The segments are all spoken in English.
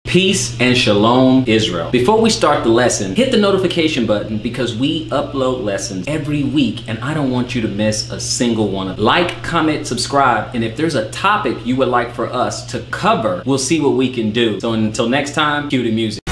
Peace and shalom, Israel. Before we start the lesson, hit the notification button because we upload lessons every week and I don't want you to miss a single one. Like, comment, subscribe, and if there's a topic you would like for us to cover, we'll see what we can do. So until next time, cue the music.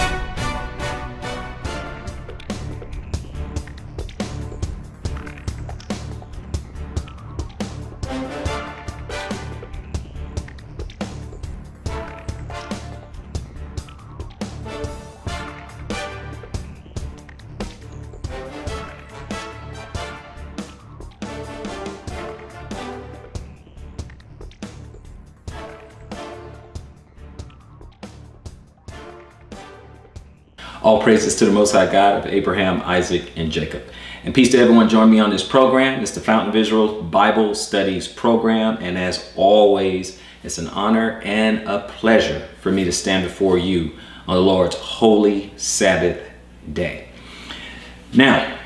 All praises to the Most High God of Abraham, Isaac, and Jacob. And peace to everyone joining me on this program. It's the Fountain of Israel Bible Studies program. And as always, it's an honor and a pleasure for me to stand before you on the Lord's holy Sabbath day. Now,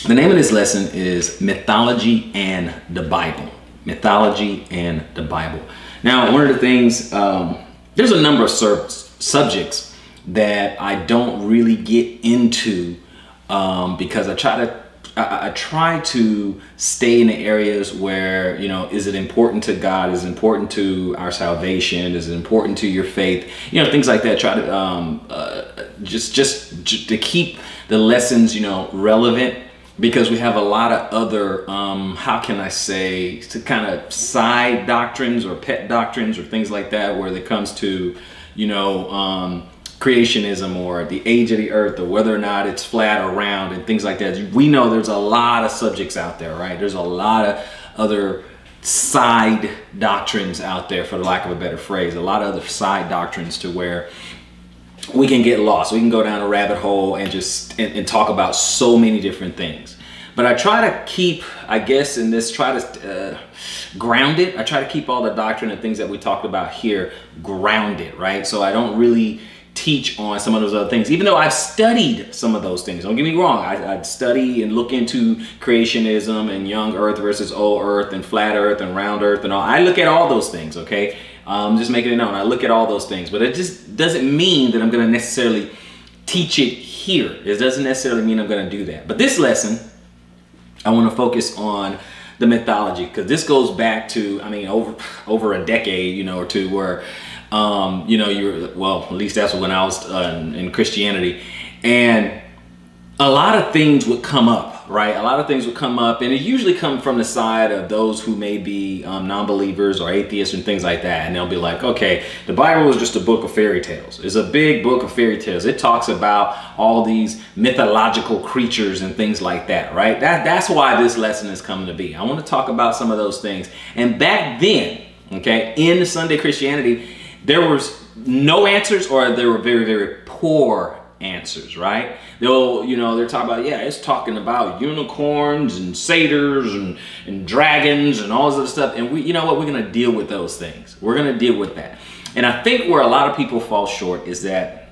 the name of this lesson is Mythology and the Bible. Mythology and the Bible. Now, one of the things, there's a number of subjects that I don't really get into because I try to stay in the areas where, you know, is it important to God? Is it important to our salvation? Is it important to your faith? You know, things like that. Try to just to keep the lessons, you know, relevant, because we have a lot of other, how can I say, to kind of side doctrines or pet doctrines or things like that, where it comes to, you know, creationism or the age of the earth or whether or not it's flat or round and things like that. We know there's a lot of subjects out there, right? There's a lot of other side doctrines out there, for the lack of a better phrase, a lot of other side doctrines to where we can get lost. We can go down a rabbit hole and just and talk about so many different things. But I try to keep, I guess, in this, try to ground it. I try to keep all the doctrine and things that we talked about here grounded, right? So I don't really teach on some of those other things, even though I've studied some of those things. Don't get me wrong. I'd study and look into creationism and young earth versus old earth and flat earth and round earth and all. I look at all those things, okay? Just making it known. I look at all those things, but it just doesn't mean that I'm going to necessarily teach it here. It doesn't necessarily mean I'm going to do that. But this lesson, I want to focus on the mythology, because this goes back to, I mean, over a decade, you know, or two, where you know, well, at least that's when I was in Christianity, and a lot of things would come up, right? A lot of things would come up, and it usually come from the side of those who may be non-believers or atheists and things like that, and they'll be like, okay, the Bible is just a book of fairy tales. It's a big book of fairy tales. It talks about all these mythological creatures and things like that, right? That's why this lesson is coming to be. I want to talk about some of those things. And back then, okay, in Sunday Christianity, there was no answers, or there were very, very poor answers, right? They'll, you know, they're talking about, yeah, it's talking about unicorns and satyrs and dragons and all this other stuff. And we, you know what, we're going to deal with those things. We're going to deal with that. And I think where a lot of people fall short is that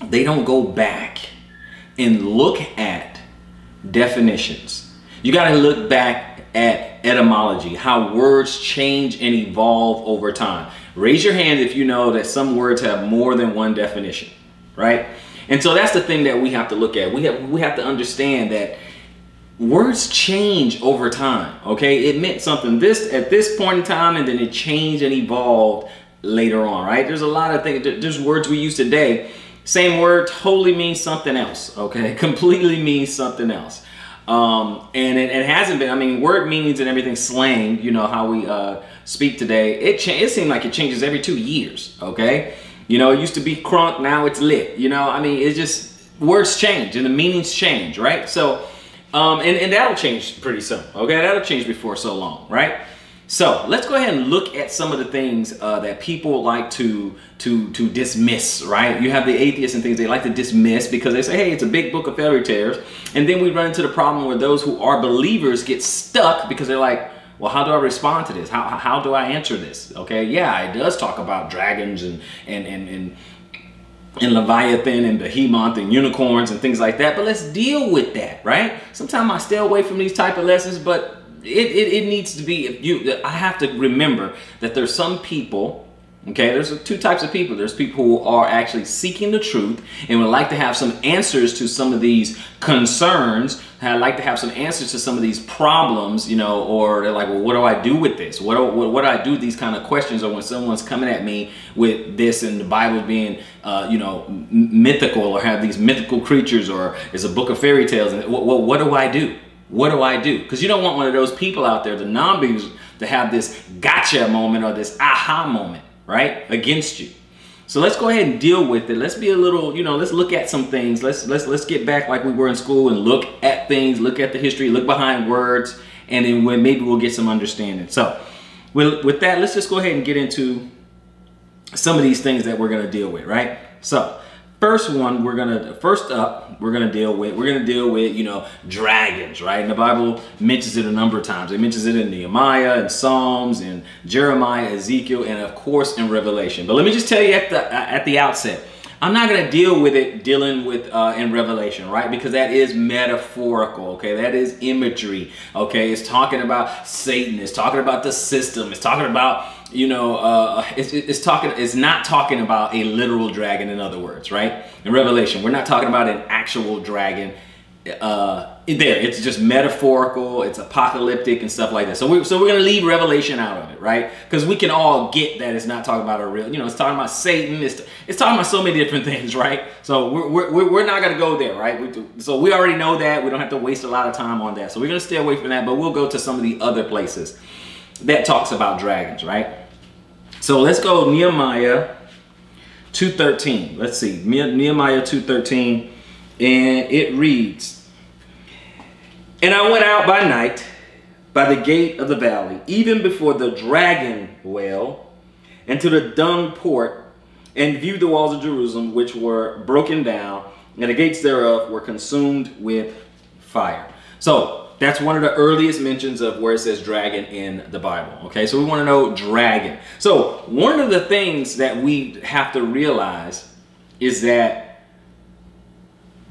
they don't go back and look at definitions. You got to look back at etymology, how words change and evolve over time. Raise your hand if you know that some words have more than one definition, right? And so that's the thing that we have to look at. We have to understand that words change over time, okay? It meant something at this point in time, and then it changed and evolved later on, right? There's a lot of things. There's words we use today. Same word totally means something else, okay? Completely means something else. And it hasn't been, I mean, word meanings and everything, slang, you know, how we speak today, it seems like it changes every 2 years, okay? You know, it used to be crunk, now it's lit, you know, I mean, it's just, words change and the meanings change, right? So, and that'll change pretty soon, okay? That'll change before so long, right? So let's go ahead and look at some of the things that people like to dismiss, right? You have the atheists and things they like to dismiss because they say, hey, it's a big book of fairy tales. And then we run into the problem where those who are believers get stuck because they're like, well, how do I respond to this? How do I answer this? Okay, yeah, it does talk about dragons and Leviathan and Behemoth and unicorns and things like that, but let's deal with that, right? Sometimes I stay away from these type of lessons, but it needs to be, I have to remember that there's some people Okay, there's two types of people. There's people who are actually seeking the truth and would like to have some answers to some of these concerns. I'd like to have some answers to some of these problems, you know, or they're like, well, what do I do with this? What do I do with these kind of questions? Or when someone's coming at me with this and the Bible being, you know, mythical, or have these mythical creatures, or it's a book of fairy tales. And what do I do? What do I do? Because you don't want one of those people out there, the non-believers, to have this gotcha moment or this aha moment, right, against you. So let's go ahead and deal with it. Let's be a little, you know, let's look at some things. Let's get back like we were in school and look at things, look at the history, look behind words, and then maybe we'll get some understanding. So with that, let's just go ahead and get into some of these things that we're going to deal with, right? So first up, we're gonna deal with, you know, dragons, right? And the Bible mentions it a number of times. It mentions it in Nehemiah and Psalms and Jeremiah, Ezekiel, and of course in Revelation. But let me just tell you at the outset, I'm not gonna dealing with in Revelation, right? Because that is metaphorical, okay? That is imagery, okay? It's talking about Satan. It's talking about the system. It's talking about, you know, it's not talking about a literal dragon, in other words, right? In Revelation, we're not talking about an actual dragon. It's just metaphorical, it's apocalyptic and stuff like that. So we're gonna leave Revelation out of it, right? Because we can all get that it's not talking about a real, you know, it's talking about Satan, it's talking about so many different things, right? So we're not gonna go there, right? So we already know that. We don't have to waste a lot of time on that. So we're gonna stay away from that, but we'll go to some of the other places that talks about dragons, right? So let's go Nehemiah 2:13. Let's see, Nehemiah 2:13, and it reads, "And I went out by night by the gate of the valley, even before the dragon well, and to the dung port, and viewed the walls of Jerusalem, which were broken down, and the gates thereof were consumed with fire." So that's one of the earliest mentions of where it says dragon in the Bible. Okay, so we want to know dragon. So one of the things that we have to realize is that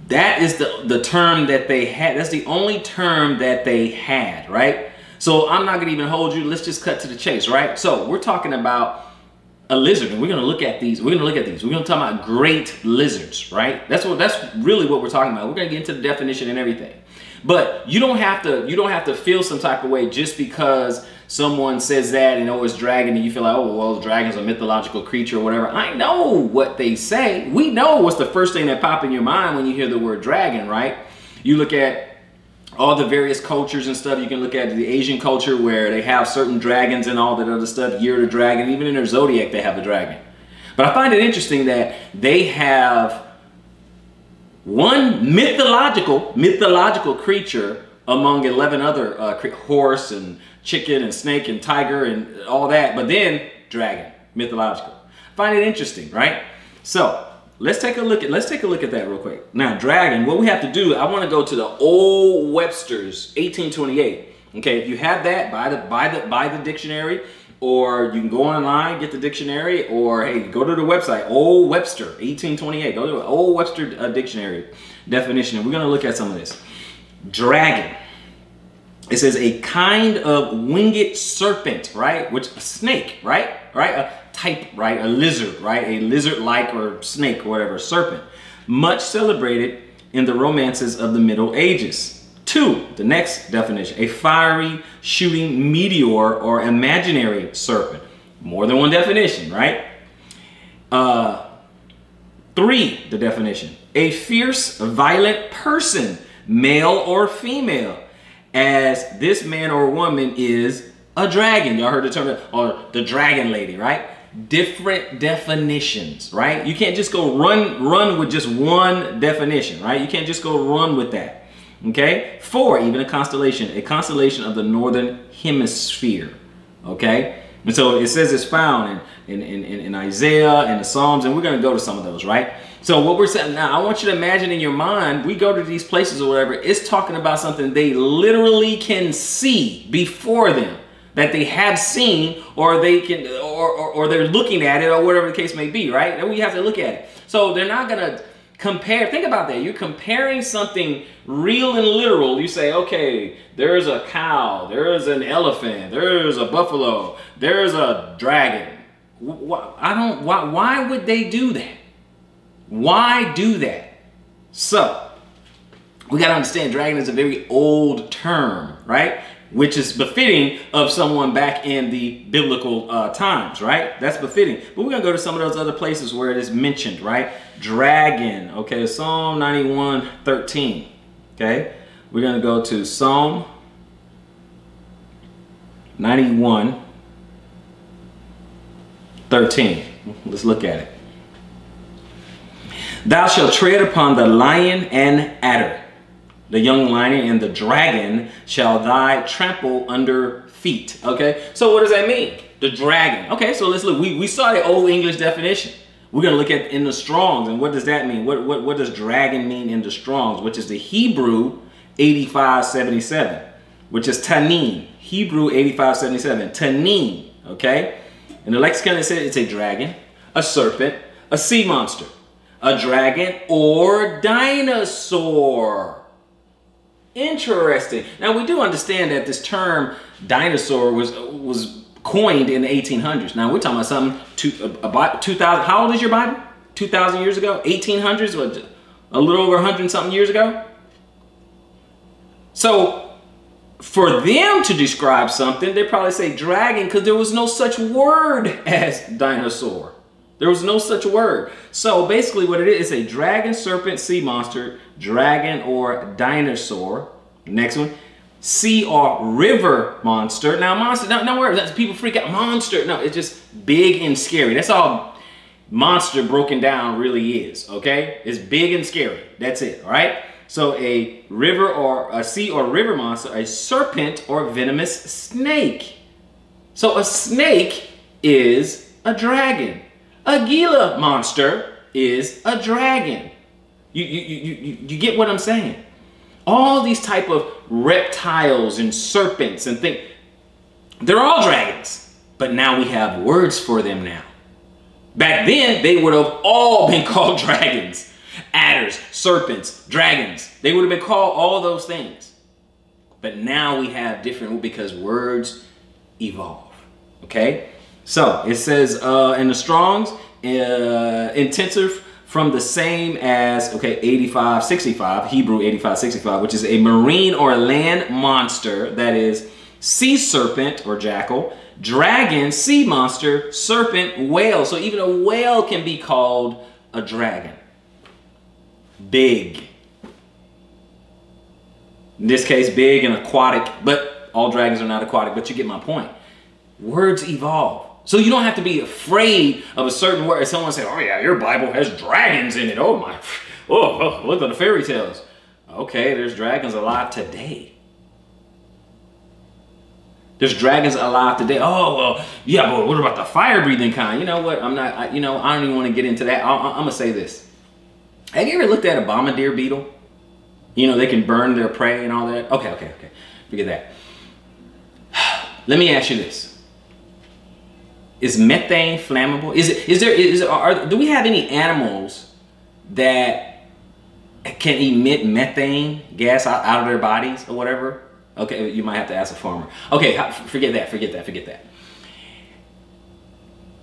is the term that they had. That's the only term that they had, right? So I'm not going to even hold you. Let's just cut to the chase, right? So we're talking about a lizard, and we're going to look at these. We're going to talk about great lizards, right? That's really what we're talking about. We're going to get into the definition and everything. But you don't have to feel some type of way just because someone says that and it's dragon, and you feel like, oh well, dragon's a mythological creature or whatever. I know what they say. We know what's the first thing that pops in your mind when you hear the word dragon, right? You look at all the various cultures and stuff. You can look at the Asian culture where they have certain dragons and all that other stuff, year of the dragon. Even in their zodiac they have a dragon. But I find it interesting that they have one mythological creature among 11 other horse and chicken and snake and tiger and all that, but then dragon, mythological. Find it interesting, right? So let's take a look at that real quick. Now, dragon, what we have to do, I want to go to the Old Webster's 1828. Okay, if you have that, buy the dictionary, or you can go online, get the dictionary, or hey, go to the website, Old Webster 1828. Go to the Old Webster dictionary definition, and we're going to look at some of this. Dragon. It says a kind of winged serpent, right? Which a snake, right? A type, right? A lizard, right? A lizard-like or snake or whatever, serpent. Much celebrated in the romances of the Middle Ages. 2, the next definition, a fiery shooting meteor or imaginary serpent. More than one definition, right? 3, the definition, a fierce, violent person, male or female, as this man or woman is a dragon. Y'all heard the term, or the dragon lady, right? Different definitions, right? You can't just go run with just one definition, right? You can't just go run with that. Okay, 4, even a constellation of the northern hemisphere. Okay, and so it says it's found in Isaiah and the Psalms, and we're going to go to some of those, right? So what we're saying now, I want you to imagine in your mind, we go to these places or whatever, it's talking about something they literally can see before them, that they have seen, or they can, or they're looking at it, or whatever the case may be, right? Then we have to look at it. So they're not going to compare. Think about that. You're comparing something real and literal. You say, okay, there's a cow, there's an elephant, there's a buffalo, there's a dragon. Why would they do that? Why do that? So, we got to understand dragon is a very old term, right? Which is befitting of someone back in the biblical times, right? That's befitting. But we're going to go to some of those other places where it is mentioned, right? Dragon, okay, Psalm 91:13, okay? We're going to go to Psalm 91:13. Let's look at it. Thou shalt tread upon the lion and adder. The young lion and the dragon shall thy trample under feet. Okay, so what does that mean? The dragon. Okay, so let's look. We saw the Old English definition. We're going to look at in the Strongs, and what does that mean? What does dragon mean in the Strongs, which is the Hebrew 8577, which is tanin. Hebrew 8577, tanin. Okay, in the lexicon it says it's a dragon, a serpent, a sea monster, a dragon, or dinosaur. Interesting. Now we do understand that this term dinosaur was coined in the 1800s. Now we're talking about something about 2000. How old is your Bible? 2,000 years ago? 1800s? What, a little over 100 something years ago? So for them to describe something, they probably say dragon because there was no such word as dinosaur. There was no such word. So basically what it is a dragon, serpent, sea monster, dragon or dinosaur. Next one, sea or river monster. Now monster, don't worry, people freak out. Monster, no, it's just big and scary. That's all monster broken down really is, okay? It's big and scary. That's it, all right? So a river or a sea or river monster, a serpent or venomous snake. So a snake is a dragon. A Gila monster is a dragon. You get what I'm saying? All these type of reptiles and serpents and things, they're all dragons. But now we have words for them now. Back then, they would have all been called dragons. Adders, serpents, dragons. They would have been called all of those things. But now we have different, because words evolve. Okay? So it says in the Strongs, intensive from the same as, okay, 8565, Hebrew 8565, which is a marine or land monster, that is sea serpent or jackal, dragon, sea monster, serpent, whale. So even a whale can be called a dragon. Big. In this case, big and aquatic, but all dragons are not aquatic, but you get my point. Words evolve. So you don't have to be afraid of a certain word. Someone say, oh yeah, your Bible has dragons in it. Oh my, oh, look at the fairy tales. Okay, there's dragons alive today. There's dragons alive today. Oh, well, yeah, but what about the fire-breathing kind? You know what, I don't even want to get into that. I'm going to say this. Have you ever looked at a bombardier beetle? You know, they can burn their prey and all that. Okay. Forget that. Let me ask you this. Is methane flammable? Do we have any animals that can emit methane gas out of their bodies or whatever? Okay, you might have to ask a farmer. Okay, forget that.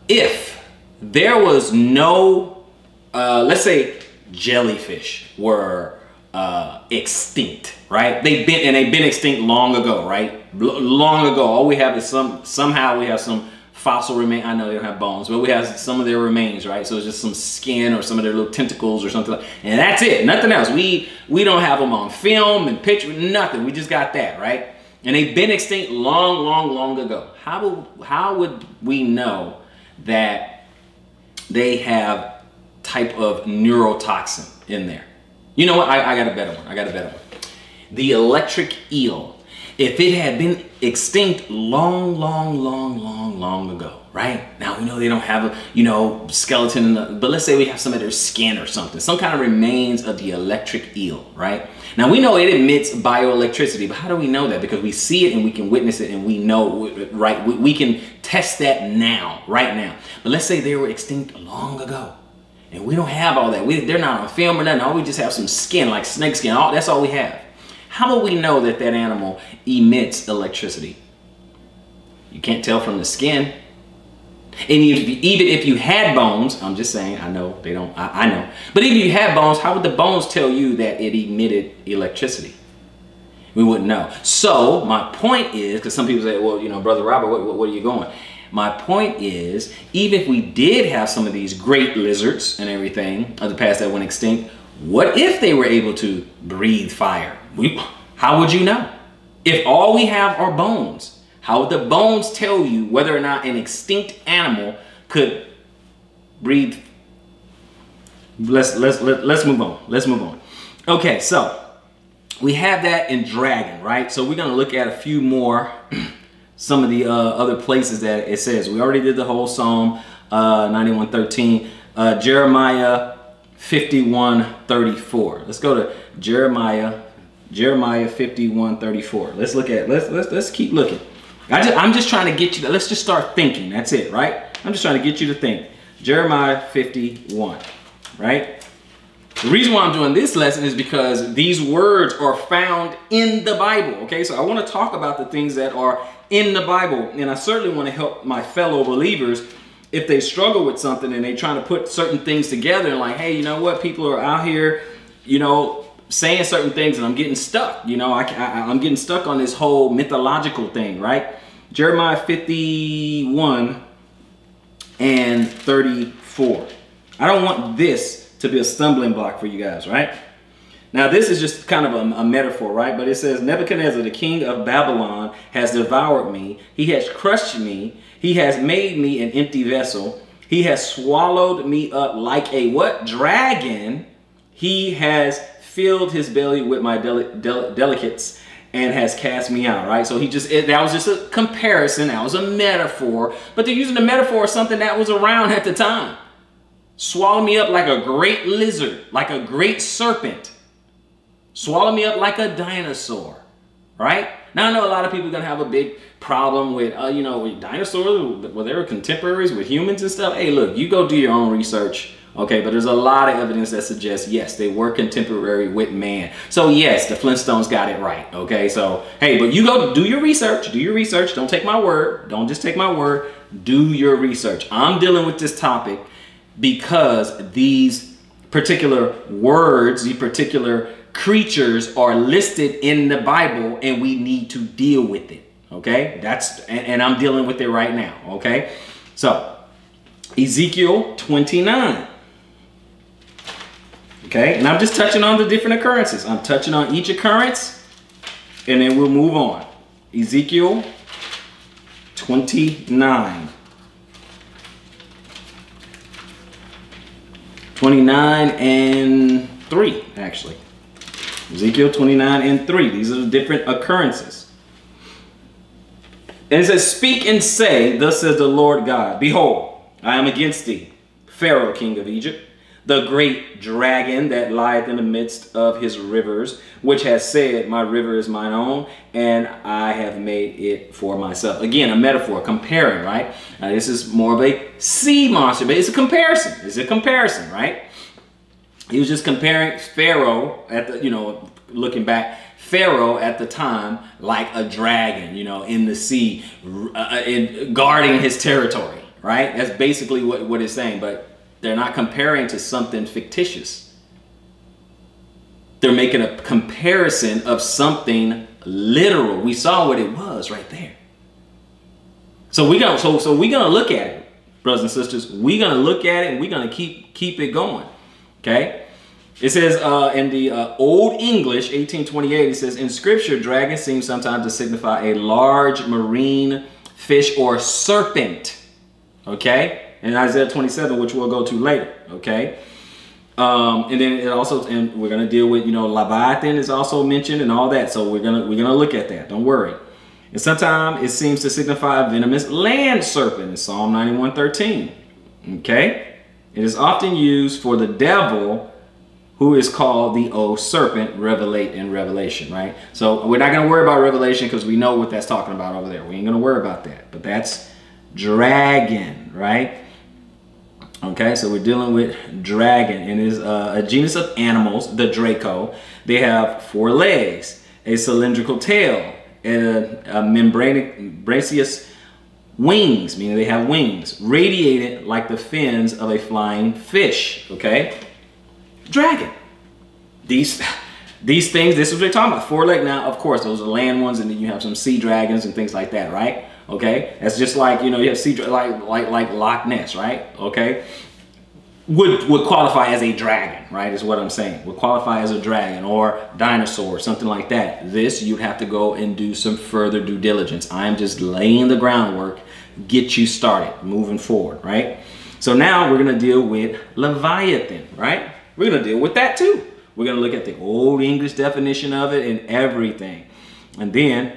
If there was no, let's say jellyfish were extinct, right? They've been extinct long ago, right? Long ago. All we have is somehow we have some fossil remains. I know they don't have bones, but we have some of their remains, right? So it's just some skin or some of their little tentacles or something like that. And that's it, nothing else. We don't have them on film and picture, nothing. We just got that, right? And they've been extinct long ago. How would we know that they have type of neurotoxin in there? You know what? I got a better one. The electric eel. If it had been extinct long ago, right? Now we know they don't have a, skeleton, but let's say we have some of their skin or something, some kind of remains of the electric eel, right? Now we know it emits bioelectricity, but how do we know that? Because we see it and we can witness it and we know, right? We can test that now, right now. But let's say they were extinct long ago and we don't have all that. They're not on film or nothing. All we just have some skin, like snake skin. That's all we have. How will we know that that animal emits electricity? You can't tell from the skin. And even if you had bones, I'm just saying, I know they don't, I know. But even if you had bones, how would the bones tell you that it emitted electricity? We wouldn't know. So my point is, because some people say, well, you know, Brother Robert, what are you going? My point is, even if we did have some of these great lizards and everything of the past that went extinct, what if they were able to breathe fire? How would you know? If all we have are bones, how would the bones tell you whether or not an extinct animal could breathe? Let's move on. Let's move on. Okay, so we have that in dragon, right? So we're going to look at a few more, some of the other places that it says. We already did the whole Psalm 91:13, Jeremiah 51:34. Let's go to Jeremiah 51:34. Let's look at, let's keep looking. I'm just trying to get you to, let's just start thinking. That's it, right? I'm just trying to get you to think. Jeremiah 51, right? The reason why I'm doing this lesson is because these words are found in the Bible, okay? So I want to talk about the things that are in the Bible, and I certainly want to help my fellow believers if they struggle with something and they trying to put certain things together and like, hey, you know what? People are out here, you know, saying certain things and I'm getting stuck. You know, I'm getting stuck on this whole mythological thing, right? Jeremiah 51:34. I don't want this to be a stumbling block for you guys, right? Now, this is just kind of a metaphor, right? But it says, Nebuchadnezzar, the king of Babylon, has devoured me. He has crushed me. He has made me an empty vessel. He has swallowed me up like a what? Dragon. He has filled his belly with my delicates and has cast me out, right? So that was just a comparison. That was a metaphor. But they're using the metaphor of something that was around at the time. Swallow me up like a great lizard, like a great serpent. Swallow me up like a dinosaur, right? Now, I know a lot of people are going to have a big problem with, you know, with dinosaurs, well, they were contemporaries with humans and stuff. Hey, look, you go do your own research, okay? But there's a lot of evidence that suggests, yes, they were contemporary with man. So, yes, the Flintstones got it right, okay? So, hey, but you go do your research. Do your research. Don't take my word. Don't just take my word. Do your research. I'm dealing with this topic because these particular words, these particular creatures are listed in the Bible and we need to deal with it, okay? And I'm dealing with it right now, okay? So, Ezekiel 29, okay? And I'm just touching on the different occurrences. I'm touching on each occurrence and then we'll move on. Ezekiel 29. 29:3, actually. Ezekiel 29:3. These are the different occurrences. And it says, speak and say, thus says the Lord God, behold, I am against thee, Pharaoh, king of Egypt, the great dragon that lieth in the midst of his rivers, which has said, my river is mine own, and I have made it for myself. Again, a metaphor, comparing, right? Now, this is more of a sea monster, but it's a comparison. It's a comparison, right? He was just comparing Pharaoh at the, you know, looking back, Pharaoh at the time like a dragon, you know, in the sea, guarding his territory, right? That's basically what it's saying, but they're not comparing to something fictitious. They're making a comparison of something literal. We saw what it was right there. So we're gonna look at it, brothers and sisters. We're gonna look at it and we're gonna keep it going. Okay. It says in the Old English, 1828, it says, in Scripture, dragon seems sometimes to signify a large marine fish or serpent. Okay. In Isaiah 27, which we'll go to later. Okay. And then it also, and we're going to deal with, you know, Leviathan is also mentioned and all that. So we're going to look at that. Don't worry. And sometimes it seems to signify a venomous land serpent in Psalm 91:13. Okay. It is often used for the devil, who is called the old serpent, in Revelation, right? So we're not going to worry about Revelation because we know what that's talking about over there. We ain't going to worry about that. But that's dragon, right? Okay, so we're dealing with dragon. And it is a genus of animals, the Draco. They have 4 legs, a cylindrical tail, and a membraneous Wings, meaning they have wings, radiated like the fins of a flying fish, okay? Dragon. These things, this is what they're talking about. Four-legged. Now, of course, those are land ones, and then you have some sea dragons and things like that, right? Okay? That's just like, you know, you have sea like Loch Ness, right? Okay? Would qualify as a dragon, right? Is what I'm saying. Would qualify as a dragon or dinosaur, something like that. This, you'd have to go and do some further due diligence. I'm just laying the groundwork, get you started, moving forward, right? So now we're going to deal with Leviathan, right? We're going to deal with that too. We're going to look at the Old English definition of it and everything. And then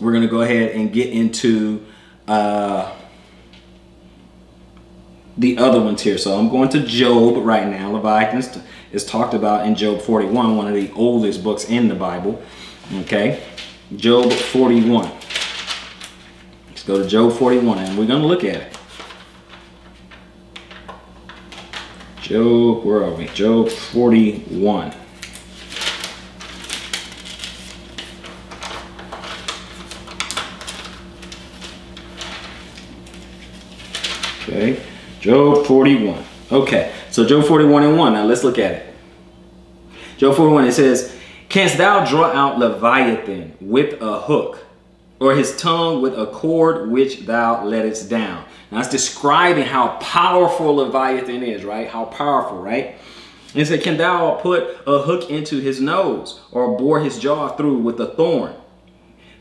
we're going to go ahead and get into the other ones here. So I'm going to Job right now. Leviathan is talked about in Job 41, one of the oldest books in the Bible. Okay, Job 41. Let's go to Job 41 and we're going to look at it. Job, where are we? Job 41. Okay, Job 41. Okay, so Job 41 and 1. Now let's look at it. Job 41, it says, "Canst thou draw out Leviathan with a hook, or his tongue with a cord which thou lettest down?" Now it's describing how powerful Leviathan is, right? How powerful, right? And it said, "Can thou put a hook into his nose, or bore his jaw through with a thorn?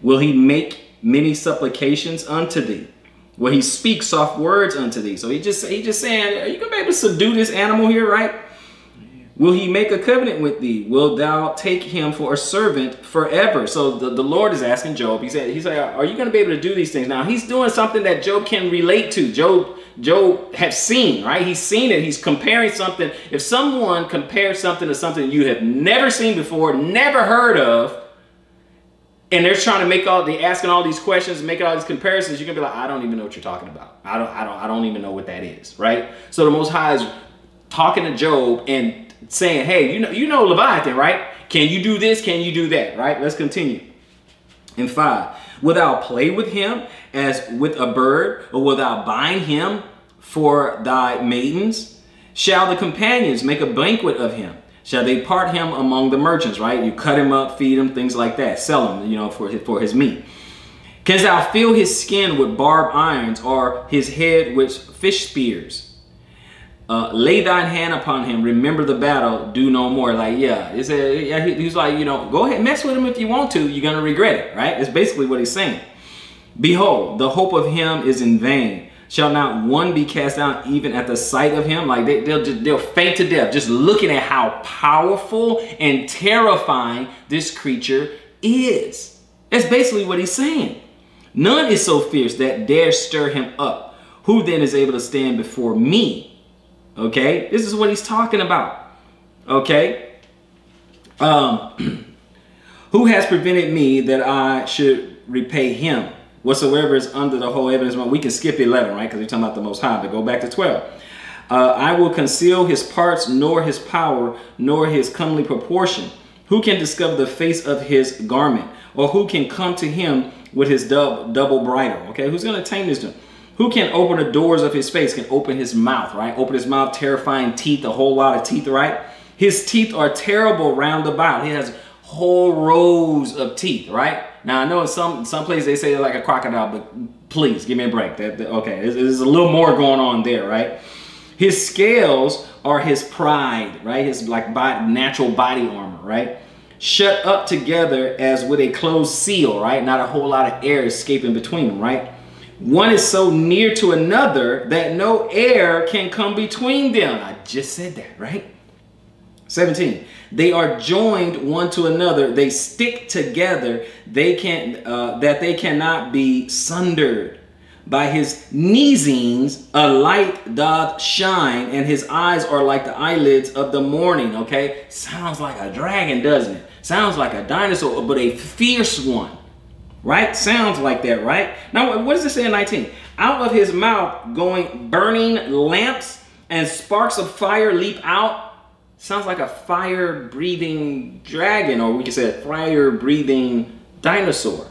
Will he make many supplications unto thee? Will he speak soft words unto thee?" So he just saying, are you gonna be able to subdue this animal here, right? "Will he make a covenant with thee? Wilt thou take him for a servant forever?" So the Lord is asking Job. He said, are you going to be able to do these things? Now he's doing something that Job can relate to. Job has seen, right? He's seen it. He's comparing something. If someone compares something to something you have never seen before, never heard of, and they're trying to make asking all these questions, making all these comparisons, you're gonna be like, I don't even know what you're talking about. I don't even know what that is, right? So the Most High is talking to Job and saying, hey, you know Leviathan, right? Can you do this? Can you do that? Right? Let's continue. In 5, "Wilt thou play with him as with a bird, or wilt thou bind him for thy maidens? Shall the companions make a banquet of him? Shall they part him among the merchants?" Right? You cut him up, feed him, things like that. Sell him, you know, for his meat. "Canst thou fill his skin with barbed irons, or his head with fish spears? Lay thine hand upon him, remember the battle, do no more." Like, yeah, he's like, you know, go ahead, mess with him if you want to, you're going to regret it, right? It's basically what he's saying. "Behold, the hope of him is in vain. Shall not one be cast down even at the sight of him?" Like they'll faint to death just looking at how powerful and terrifying this creature is. That's basically what he's saying. "None is so fierce that dare stir him up. Who then is able to stand before me?" Okay, this is what he's talking about. Okay, "Who has prevented me that I should repay him? Whatsoever is under the whole heaven is mine." We can skip 11, right? Because we're talking about the Most High, but go back to 12. "I will conceal his parts, nor his power, nor his comely proportion. Who can discover the face of his garment? Or who can come to him with his double bridle?" Okay, who's going to tame this to him? "Who can open the doors of his face?" Can open his mouth, right? Open his mouth, terrifying teeth, a whole lot of teeth, right? "His teeth are terrible round about." He has whole rows of teeth, right? Now I know in some places they say they're like a crocodile, but please give me a break. Okay, there's a little more going on there, right? "His scales are his pride," right? His like natural body armor, right? "Shut up together as with a closed seal," right? Not a whole lot of air escaping between them, right? "One is so near to another that no air can come between them." I just said that, right? 17. "They are joined one to another. They stick together. They cannot be sundered. By his neesings a light doth shine, and his eyes are like the eyelids of the morning." Okay, sounds like a dragon, doesn't it? Sounds like a dinosaur, but a fierce one. Right? Sounds like that, right? Now, what does it say in 19? "Out of his mouth going burning lamps, and sparks of fire leap out." Sounds like a fire-breathing dragon, or we could say a fire-breathing dinosaur.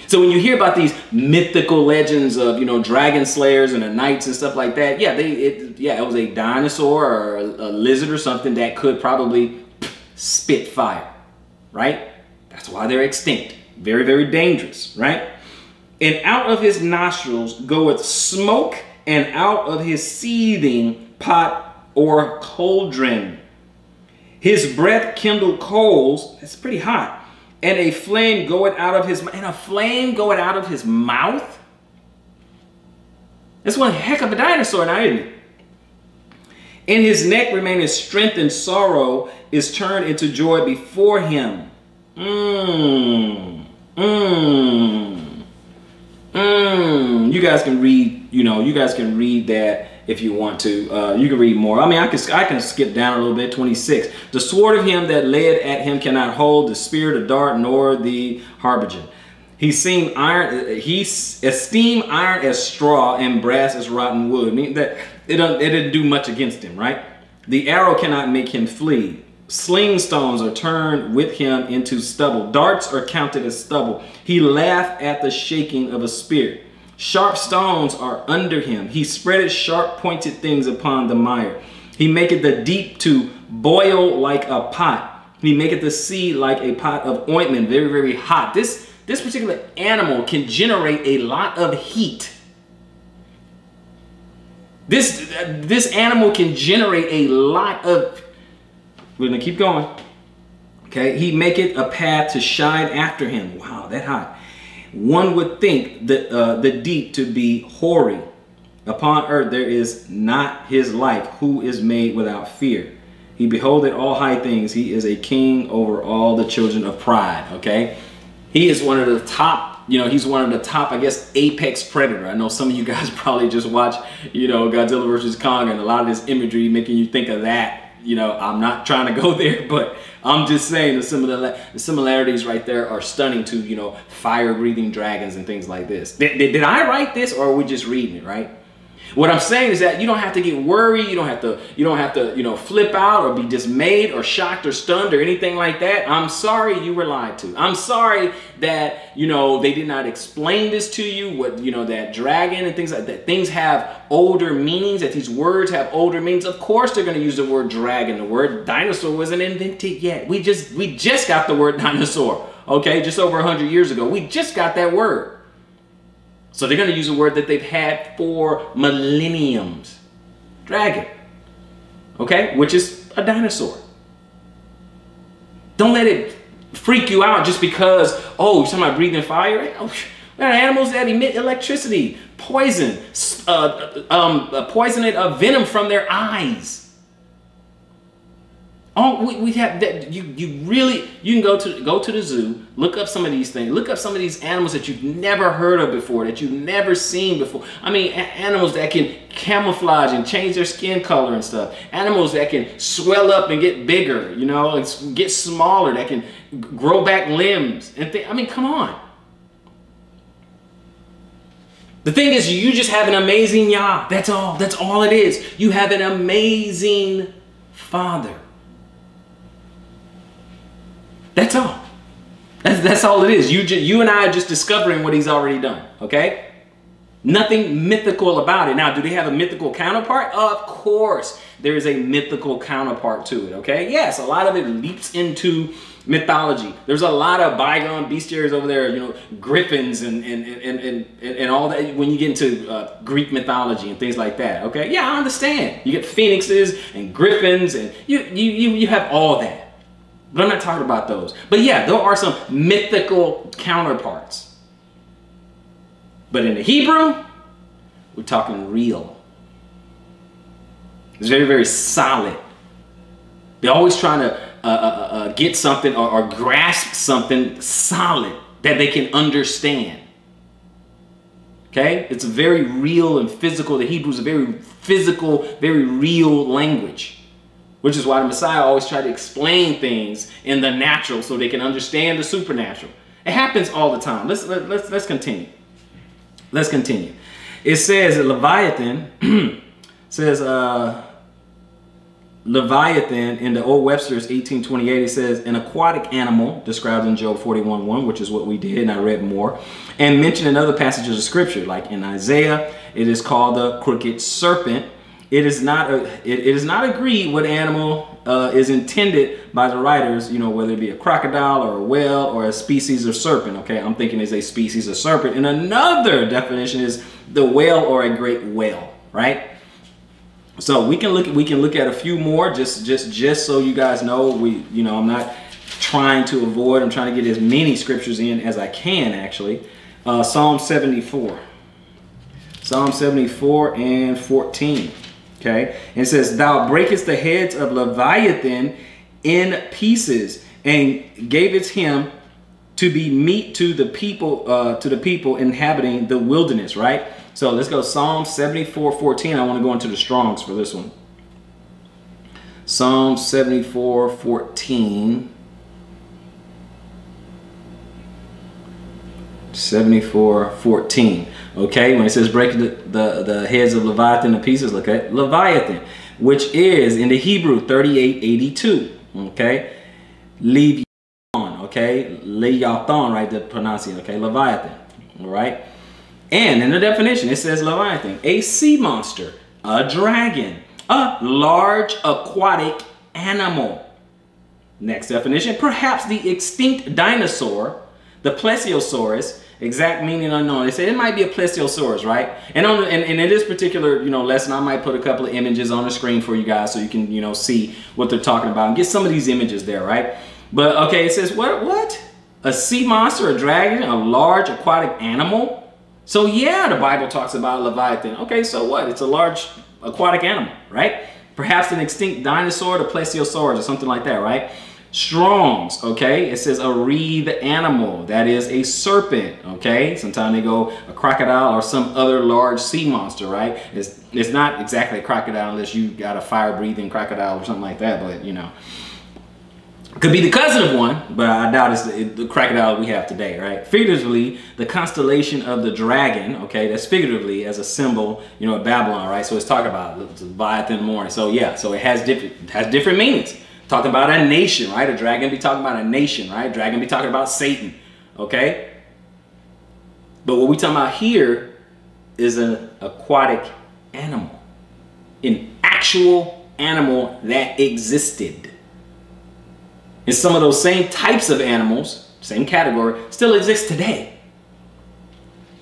So when you hear about these mythical legends of, you know, dragon slayers and the knights and stuff like that, yeah, it was a dinosaur or a lizard or something that could probably spit fire, right? That's why they're extinct. Very, very dangerous, right? And out of his nostrils goeth smoke, and out of his seething pot or cauldron. His breath kindled coals. That's pretty hot. And a flame goeth out of his mouth. That's one heck of a dinosaur now, isn't it? In his neck remaineth strength, and sorrow is turned into joy before him. You guys can read, you guys can read that if you want to. You can read more. I mean, I can skip down a little bit. 26. The sword of him that led at him cannot hold, the spear, the dart, nor the harbinger. He esteemed iron as straw, and brass as rotten wood. I mean, that it didn't do much against him, right? The arrow cannot make him flee. Sling stones are turned with him into stubble. Darts are counted as stubble. He laughed at the shaking of a spear. Sharp stones are under him. He spreadeth sharp pointed things upon the mire. He maketh the deep to boil like a pot. He maketh the sea like a pot of ointment, very, very hot. This particular animal can generate a lot of heat. This animal can generate a lot of... We're going to keep going. Okay. He maketh a path to shine after him. Wow, that hot. One would think that the deep to be hoary. Upon earth there is not his like, who is made without fear. He beholdeth all high things. He is a king over all the children of pride. Okay. He is one of the top, he's one of the top, I guess, apex predator. I know some of you guys probably just watch, Godzilla versus Kong, and a lot of this imagery making you think of that. I'm not trying to go there, but I'm just saying the similarities right there are stunning to, fire-breathing dragons and things like this. Did I write this, or are we just reading it, right? What I'm saying is that you don't have to get worried. You don't have to, flip out or be dismayed or shocked or stunned or anything like that. I'm sorry you were lied to. I'm sorry that, they did not explain this to you, what, that dragon and things like that. Things have older meanings, that these words have older meanings. Of course they're going to use the word dragon. The word dinosaur wasn't invented yet. We just got the word dinosaur, okay? Just over 100 years ago. We just got that word. So they're going to use a word that they've had for millenniums. Dragon. Okay? Which is a dinosaur. Don't let it freak you out just because, oh, you're talking about breathing fire? Oh, there are animals that emit electricity, poison, poisoned venom from their eyes. Oh, we have that. You can go to the zoo, look up some of these things, look up some of these animals that you've never heard of before, that you've never seen before. I mean, animals that can camouflage and change their skin color and stuff. Animals that can swell up and get bigger, and get smaller, that can grow back limbs and I mean, come on. The thing is, you just have an amazing Yah. That's all. That's all it is. You have an amazing Father. That's all. That's all it is. You and I are just discovering what he's already done, okay? Nothing mythical about it. Now, do they have a mythical counterpart? Of course, there is a mythical counterpart to it, okay? Yes, a lot of it leaps into mythology. There's a lot of bygone bestiaries over there, griffins and all that when you get into Greek mythology and things like that, okay? Yeah, I understand. You get phoenixes and griffins and you have all that. But I'm not talking about those. But yeah, there are some mythical counterparts. But in the Hebrew, we're talking real. It's very, very solid. They're always trying to get something or grasp something solid that they can understand. Okay? It's very real and physical. The Hebrew is a very physical, very real language. Which is why the Messiah always tried to explain things in the natural so they can understand the supernatural. It happens all the time. Let's continue. Let's continue. It says that Leviathan says Leviathan in the Old Webster's 1828, it says an aquatic animal described in Job 41:1, which is what we did, and I read more, and mentioned in other passages of scripture, like in Isaiah, it is called the crooked serpent. It is not agreed what animal is intended by the writers, you know, whether it be a crocodile or a whale or a species of serpent. Okay, I'm thinking it's a species of serpent. And another definition is the whale or a great whale, right? So we can look at a few more just so you guys know. I'm not trying to avoid. I'm trying to get as many scriptures in as I can, actually. Psalm 74. Psalm 74 and 14. Okay, and it says, "Thou breakest the heads of Leviathan in pieces, and gavest him to be meat to the people inhabiting the wilderness." Right. So let's go Psalm 74:14. I want to go into the Strongs for this one. Psalm 74:14. 74:14. Okay, when it says break the heads of Leviathan to pieces, look at Leviathan, which is in the Hebrew 3882. Okay, Leviathan. Okay, Leviathan, right? To pronounce it. Okay, Leviathan. All right, and in the definition it says Leviathan, a sea monster, a dragon, a large aquatic animal. Next definition, perhaps the extinct dinosaur, the plesiosaurus. Exact meaning unknown. They say it might be a plesiosaurus, right? And in this particular, lesson, I might put a couple of images on the screen for you guys so you can, see what they're talking about and get some of these images there, right? But okay, it says what? A sea monster, a dragon, a large aquatic animal. So yeah, the Bible talks about Leviathan. Okay, so what? It's a large aquatic animal, right? Perhaps an extinct dinosaur, the plesiosaurus, or something like that, right? Strong's, okay, it says a wreathed animal, that is a serpent, okay? Sometimes they go a crocodile or some other large sea monster, right? It's not exactly a crocodile unless you got a fire-breathing crocodile or something like that, but could be the cousin of one, but I doubt it's the crocodile we have today, right? Figuratively, the constellation of the dragon, okay, that's figuratively as a symbol, of Babylon, right? So it's talking about the Leviathan morning. So yeah, so it has different meanings. Talking about a nation, right? A dragon be talking about a nation, right? Dragon be talking about Satan, okay? But what we talking about here is an aquatic animal, an actual animal that existed. And some of those same types of animals, same category, still exist today.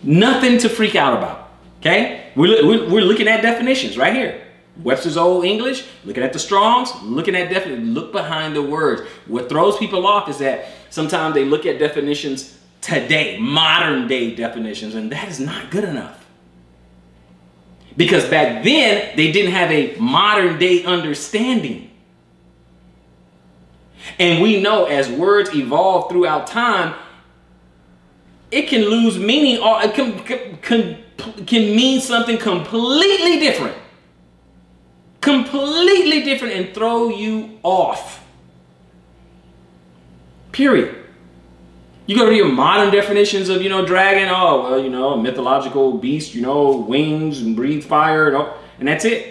Nothing to freak out about, okay? We're looking at definitions right here. Webster's Old English, looking at the Strongs, looking at look behind the words. What throws people off is that sometimes they look at definitions today, modern day definitions, and that is not good enough. Because back then, they didn't have a modern day understanding. And we know as words evolve throughout time, it can lose meaning or it can mean something completely different. Completely different and throw you off. Period. You go to your modern definitions of, dragon, a mythological beast, wings and breathe fire, and that's it.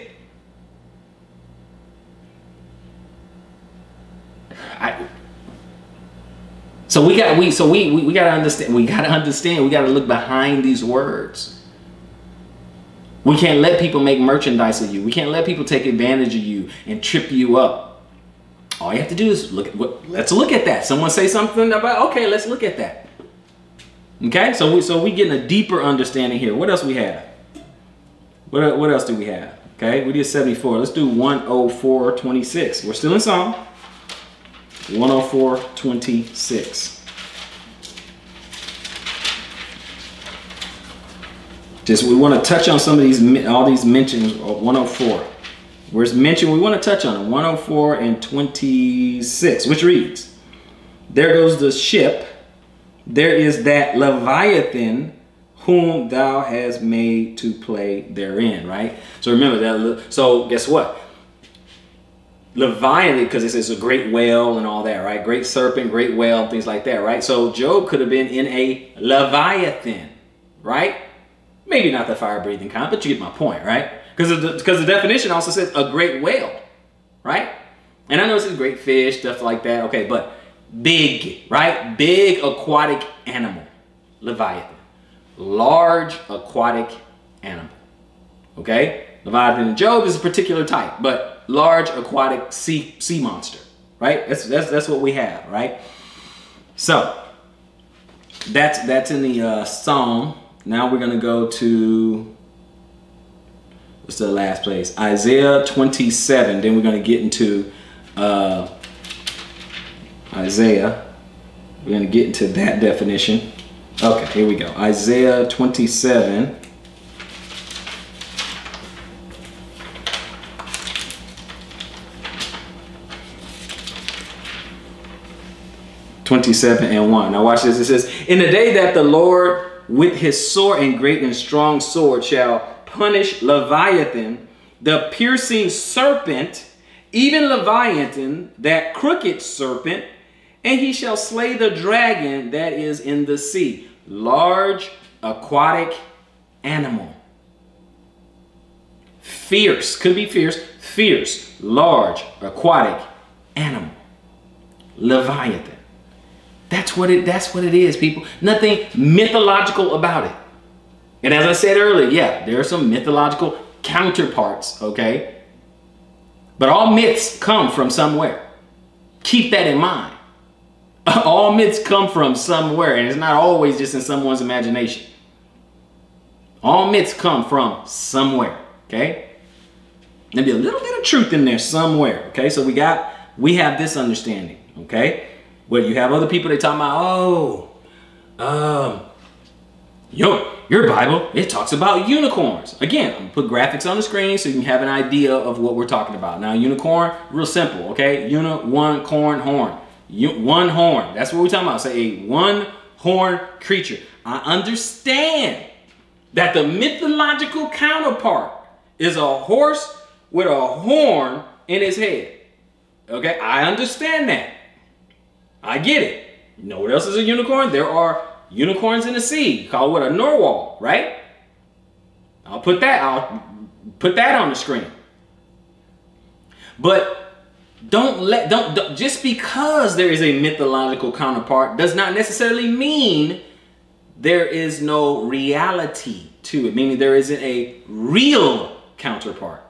So we got to understand. We got to look behind these words. We can't let people make merchandise of you. We can't let people take advantage of you and trip you up. All you have to do is let's look at that. Someone say something about, okay, let's look at that. Okay, so we getting a deeper understanding here. What else we have? What else do we have? Okay, we did 74. Let's do 104:26. We're still in Psalm 104:26. We want to touch on some of all these mentions of 104. Where's mentioned, we want to touch on it. 104:26, which reads, "There goes the ship. There is that Leviathan whom thou hast made to play therein." Right? So remember that. So guess what? Leviathan, because it says a great whale and all that, right? Great serpent, great whale, things like that, right? So Job could have been in a Leviathan, right? Maybe not the fire-breathing kind, but you get my point, right? Because the definition also says a great whale. right? And I know it's a great fish, stuff like that. Okay, but big, right? Big aquatic animal, Leviathan. Large aquatic animal. Okay? Leviathan and Job is a particular type, but large aquatic sea monster, right? That's what we have, right? So that's in the Psalm. Now we're gonna go to, what's the last place? Isaiah 27. Then we're gonna get into Isaiah. We're gonna get into that definition. Okay, here we go. Isaiah 27. and 1. Now watch this. It says, in the day that the Lord with his sore and great and strong sword shall punish Leviathan, the piercing serpent, even Leviathan, that crooked serpent, and he shall slay the dragon that is in the sea. Large aquatic animal. Fierce, could be fierce, fierce, large aquatic animal. Leviathan. That's what it is, people. Nothing mythological about it. And as I said earlier, yeah, there are some mythological counterparts, okay? But all myths come from somewhere. Keep that in mind. All myths come from somewhere, and it's not always just in someone's imagination. All myths come from somewhere, okay? There'll be a little bit of truth in there somewhere, okay? So we have this understanding, okay? Where you have other people, they talk about, your Bible, it talks about unicorns. Again, I'm gonna put graphics on the screen so you can have an idea of what we're talking about. Now, unicorn, real simple, okay? One corn horn. One horn. That's what we're talking about. Say a one horn creature. I understand that the mythological counterpart is a horse with a horn in his head. Okay, I understand that. I get it. You know what else is a unicorn? There are unicorns in the sea. Call it what, a narwhal, right? I'll put that on the screen. But don't just because there is a mythological counterpart does not necessarily mean there is no reality to it, meaning there isn't a real counterpart.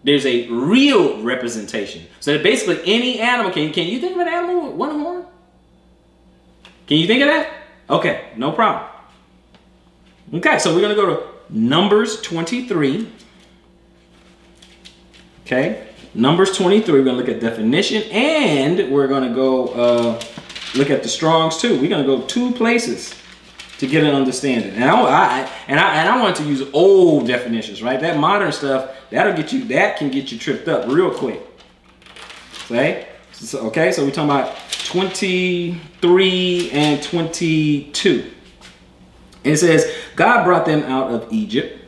There's a real representation. So that basically any animal, can you think of an animal with one horn? Can you think of that? Okay, no problem. Okay, so we're going to go to Numbers 23. Okay, Numbers 23, we're going to look at definition, and we're going to go look at the Strongs too. We're going to go 2 places to get an understanding. And I want to use old definitions, right? That modern stuff, that can get you tripped up real quick. Okay, so we're talking about 23 and 22. And it says, God brought them out of Egypt.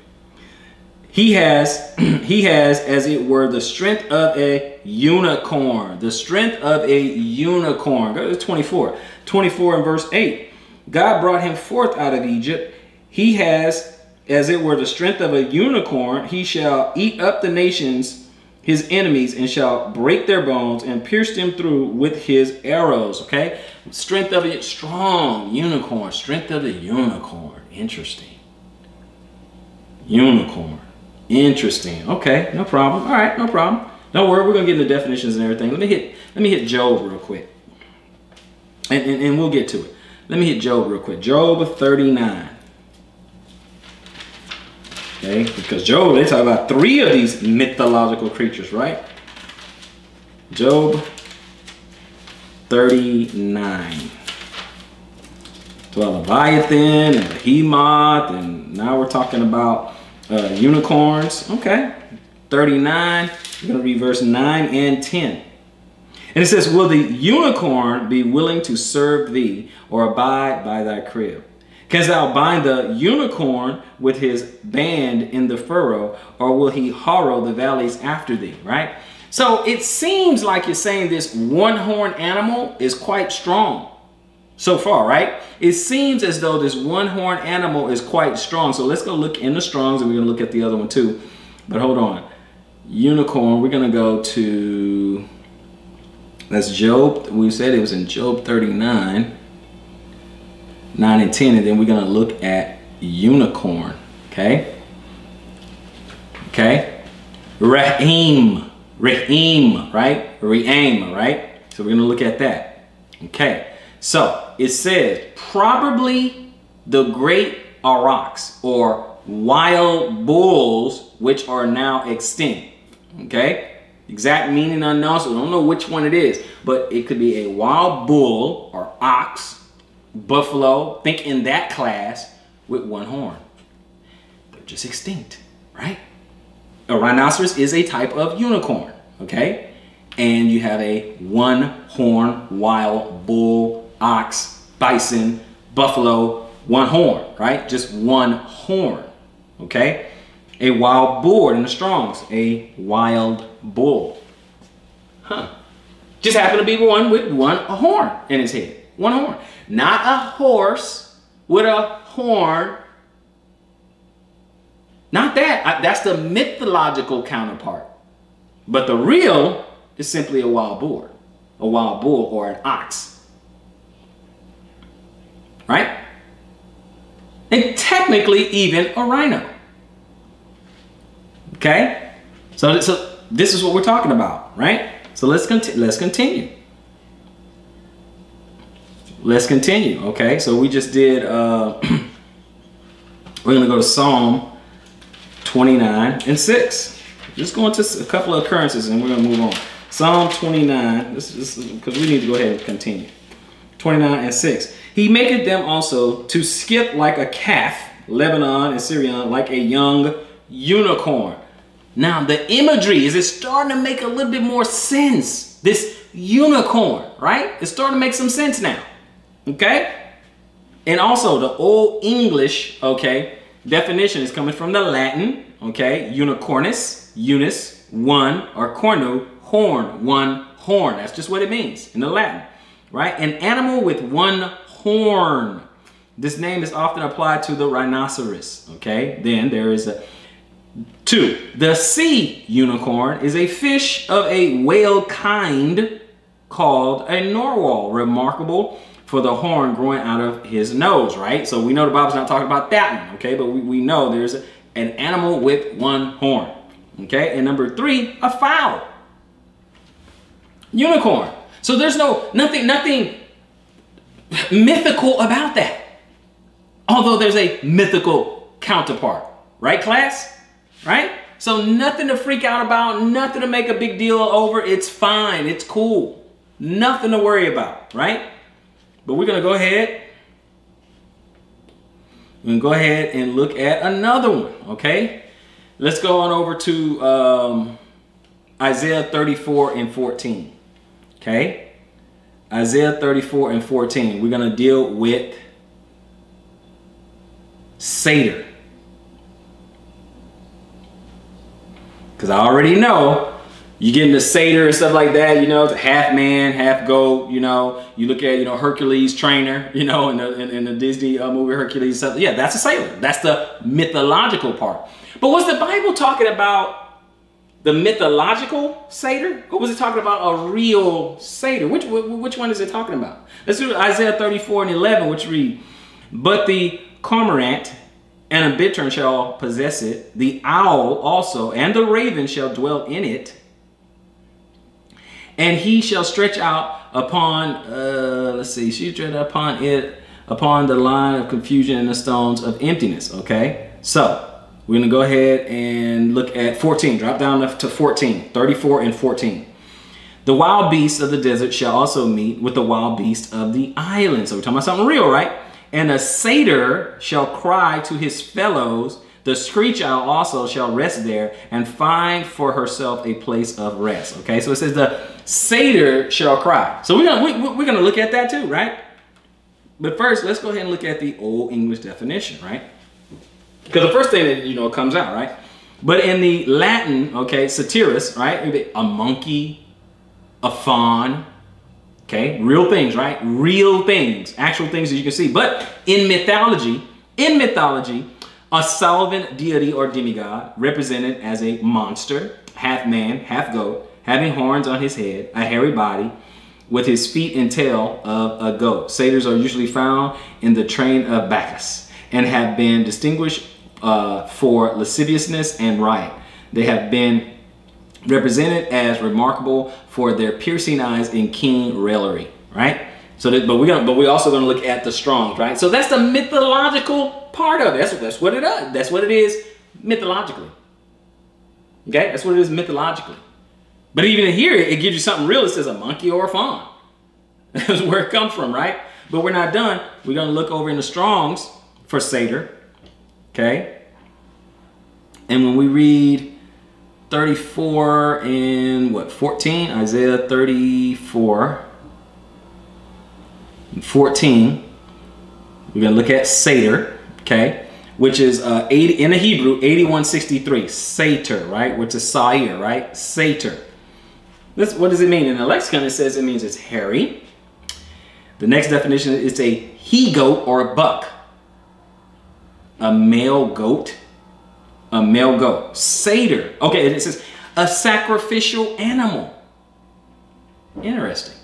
He has, as it were, the strength of a unicorn. The strength of a unicorn. Go to 24. 24 and verse 8. God brought him forth out of Egypt. He has, as it were, the strength of a unicorn. He shall eat up the nations, his enemies, and shall break their bones and pierce them through with his arrows. Okay? Strength of a strong unicorn. Strength of a unicorn. Interesting. Unicorn. Interesting. Okay, no problem. All right, no problem. Don't worry, we're gonna get into definitions and everything. Let me hit Job real quick, and we'll get to it. Let me hit Job real quick. Job 39. Okay, because Job, they talk about 3 of these mythological creatures, right? Job 39. So Leviathan and Behemoth, and now we're talking about unicorns. Okay, 39. We're going to read verse 9 and 10. And it says, will the unicorn be willing to serve thee or abide by thy crib? Canst thou bind the unicorn with his band in the furrow, or will he harrow the valleys after thee? Right? So it seems like you're saying this one-horned animal is quite strong so far, right? It seems as though this one-horned animal is quite strong. So let's go look in the Strongs, and we're going to look at the other one too. But hold on. unicorn, we're going to go to, that's Job. We said it was in Job 39, 9 and 10. And then we're going to look at unicorn. Okay. Okay. Rahim, right? Re'am, right? So we're going to look at that. Okay. So it says probably the great aurochs or wild bulls, which are now extinct. Okay. Exact meaning unknown, so we don't know which one it is, but it could be a wild bull or ox, buffalo, think in that class, with one horn. They're just extinct, right? A rhinoceros is a type of unicorn, okay? And you have a one horn wild bull, ox, bison, buffalo, one horn, right? Just one horn, okay? A wild boar in the Strongs, a wild bull. Huh. Just happened to be one with a horn in his head. One horn. Not a horse with a horn. Not that. That's the mythological counterpart. But the real is simply a wild boar. A wild bull or an ox. Right? And technically even a rhino. Okay? So this is what we're talking about, right? So let's continue. Let's continue, okay? So we just did, we're going to go to Psalm 29 and 6. Just going to a couple of occurrences and we're going to move on. Psalm 29, this is because we need to go ahead and continue. 29 and 6. He maketh them also to skip like a calf, Lebanon and Syrian, like a young unicorn. Now the imagery, is it starting to make a little bit more sense? This unicorn, right? It's starting to make some sense now, okay? And also the Old English, okay, definition is coming from the Latin, okay? Unicornus, unus, one, or cornu, horn, one horn. That's just what it means in the Latin, right? An animal with one horn. This name is often applied to the rhinoceros, okay? Then there is a 2. The sea unicorn is a fish of a whale kind called a narwhal, remarkable for the horn growing out of his nose, right? So we know the Bible's not talking about that one, okay? But we know there's an animal with one horn, okay? And number 3, a fowl. Unicorn. So there's nothing mythical about that. Although there's a mythical counterpart, right, class? Right? So nothing to freak out about, nothing to make a big deal over. It's fine. It's cool. Nothing to worry about, right? But we're going to go ahead. We're going to go ahead and look at another one, okay? Let's go on over to Isaiah 34 and 14, okay? Isaiah 34 and 14. We're going to deal with Satyr. Because I already know you get into Satyr and stuff like that, you know, it's a half man, half goat, you know. You look at, you know, Hercules trainer, you know, in the Disney movie Hercules stuff. Yeah, that's a sailor. That's the mythological part. But was the Bible talking about the mythological satyr? Or was it talking about a real satyr? Which one is it talking about? Let's do Isaiah 34 and 11, which read, but the cormorant and a bittern shall possess it, the owl also, and the raven shall dwell in it, and he shall stretch out upon, she stretch upon it, upon the line of confusion and the stones of emptiness, okay? So, we're gonna go ahead and look at 14, drop down to 14, 34 and 14. The wild beasts of the desert shall also meet with the wild beasts of the island. So we're talking about something real, right? And a satyr shall cry to his fellows. The screech owl also shall rest there and find for herself a place of rest. Okay, so it says the satyr shall cry. So we're gonna look at that too, right? But first, let's go ahead and look at the Old English definition, right? Because the first thing that, you know, comes out, right? But in the Latin, okay, Satyrus, right? A monkey, a fawn, okay, real things, right? Real things, actual things that you can see. But in mythology, A Solvent deity or demigod, represented as a monster, half man, half goat, having horns on his head, a hairy body, with his feet and tail of a goat. Satyrs are usually found in the train of Bacchus and have been distinguished for lasciviousness and riot. They have been represented as remarkable for their piercing eyes and keen raillery, right? So, but we're also going to look at the Strongs, right? So that's the mythological part of it. That's what it is. That's what it is mythologically. Okay, that's what it is mythologically. But even here, it gives you something real. It says a monkey or a fawn. That's where it comes from, right? But we're not done. We're going to look over in the Strongs for Satyr. Okay, and when we read 34 and what, 14, Isaiah 34 and 14, we're going to look at Satyr, okay, which is 80 in the Hebrew 8163, Satyr, right, which is Satyr, right, Satyr. What does it mean? In the lexicon, it says it means it's hairy. The next definition is it's a he-goat or a buck. A male goat. A male goat. Satyr. Okay, it says a sacrificial animal. Interesting.